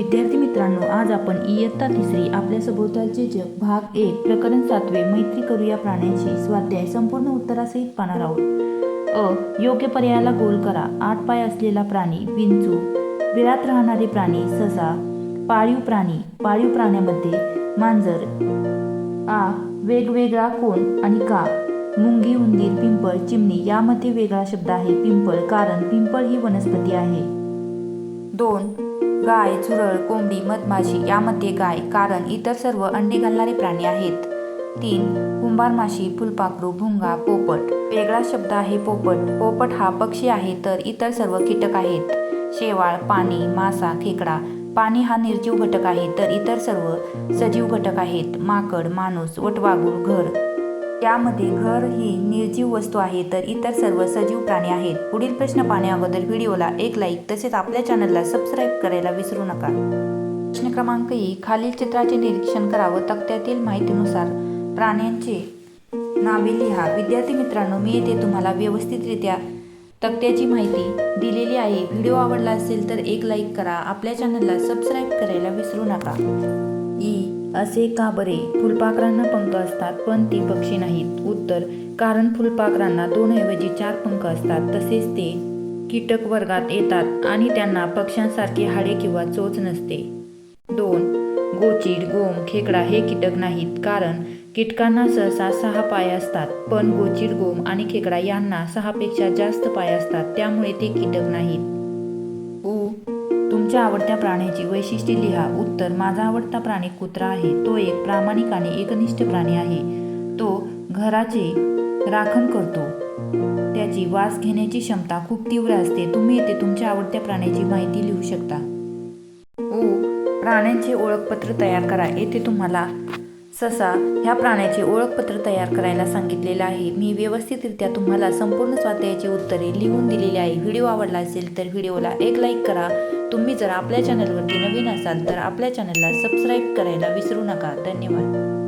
विद्यार्थी मित्रांनो, आज आपण इयत्ता तिसरी आपल्या सभोवतालचे जग भाग 1 प्रकरण 7 मैत्री करूया प्राण्यांशी स्वाध्याय संपूर्ण उत्तरासहित पाहणार आहोत। योग्य पर्यायाला गोल करा। 8 पाय असलेला प्राणी विंचू, बिळात राहणारे प्राणी ससा, पाळीव प्राण्यामध्ये मांजर। वेगवेगळा कोण आणि का? मुंगी, उंदीर, पिंपळ, चिमणी यामध्ये वेगळा शब्द आहे पिंपळ, कारण पिंपळ ही वनस्पती आहे। 2 गाय, झुरळ, कोंबडी, मधमाशी यामध्ये गाय, कारण इतर सर्व अंडे घालणारे प्राणी आहेत। 3 कुंभार माशी, फुलपाखरू, भुंगा, पोपट। वेगळा शब्द आहे पोपट। पोपट हा पक्षी आहे तर इतर सर्व कीटक आहेत। शेवाळ, पाणी, मासा, खेकडा। पाणी हा निर्जीव घटक आहे तर इतर सर्व सजीव घटक आहेत। माकड, माणूस, वटवाघूळ, घर। यामध्ये घर ही निर्जीव वस्तू आहे तर इतर सर्व सजीव प्राणी आहेत। पुढील प्रश्न पाहण्या अगोदर व्हिडिओला एक लाईक तसेच आपल्या चॅनलला सबस्क्राईब करायला विसरू नका। प्रश्न क्रमांक 1, खालील चित्राचे निरीक्षण करा व तक्त्यातील माहितीनुसार प्राण्यांचे नावे लिहा। विद्यार्थी मित्रांनो, मी येथे तुम्हाला व्यवस्थितरित्या तक्त्याची माहिती दिलेली आहे। व्हिडिओ आवडला असेल तर एक लाईक करा, आपल्या चॅनलला सबस्क्राईब करायला विसरू नका। असे का बरे? फुलपाखरांना पंख असतात पण ते पक्षी नाहीत। उत्तर, कारण फुलपाखरांना 2 ऐवजी 4 पंख असतात, तसेच ते कीटक वर्गात येतात आणि त्यांना पक्ष्यांसारखे हाडे किंवा चोच नसते। 2 गोचिड, गोम, खेकडा हे कीटक नाहीत, कारण कीटकांना सहसा 6 पाय असतात, पण गोचिड, गोम आणि खेकडा यांना 6 पेक्षा जास्त पाय असतात, त्यामुळे ते कीटक नाहीत। तुमच्या आवडत्या प्राण्याची वैशिष्ट्ये लिहा। उत्तर, माझा आवडता प्राणी कुत्रा आहे। तो एक प्रामाणिक आणि एकनिष्ठ प्राणी आहे। तो घराचे राखण करतो। त्याची वास घेण्याची क्षमता खूप तीव्र असते। तुम्ही येथे तुमच्या आवडत्या प्राण्याची माहिती लिहू शकता। प्राण्यांचे ओळखपत्र तयार करा। येथे तुम्हाला ससा ह्या प्राण्याचे ओळखपत्र तयार करायला सांगितलेले आहे। मी व्यवस्थितरित्या तुम्हाला संपूर्ण स्वाध्यायाची उत्तरे लिहून दिलेली आहे। व्हिडिओ आवडला असेल तर व्हिडिओला एक लाईक करा। तुम्ही जर आपल्या चॅनलवरती नवीन असाल तर आपल्या चॅनलला सबस्क्राईब करायला विसरू नका। धन्यवाद।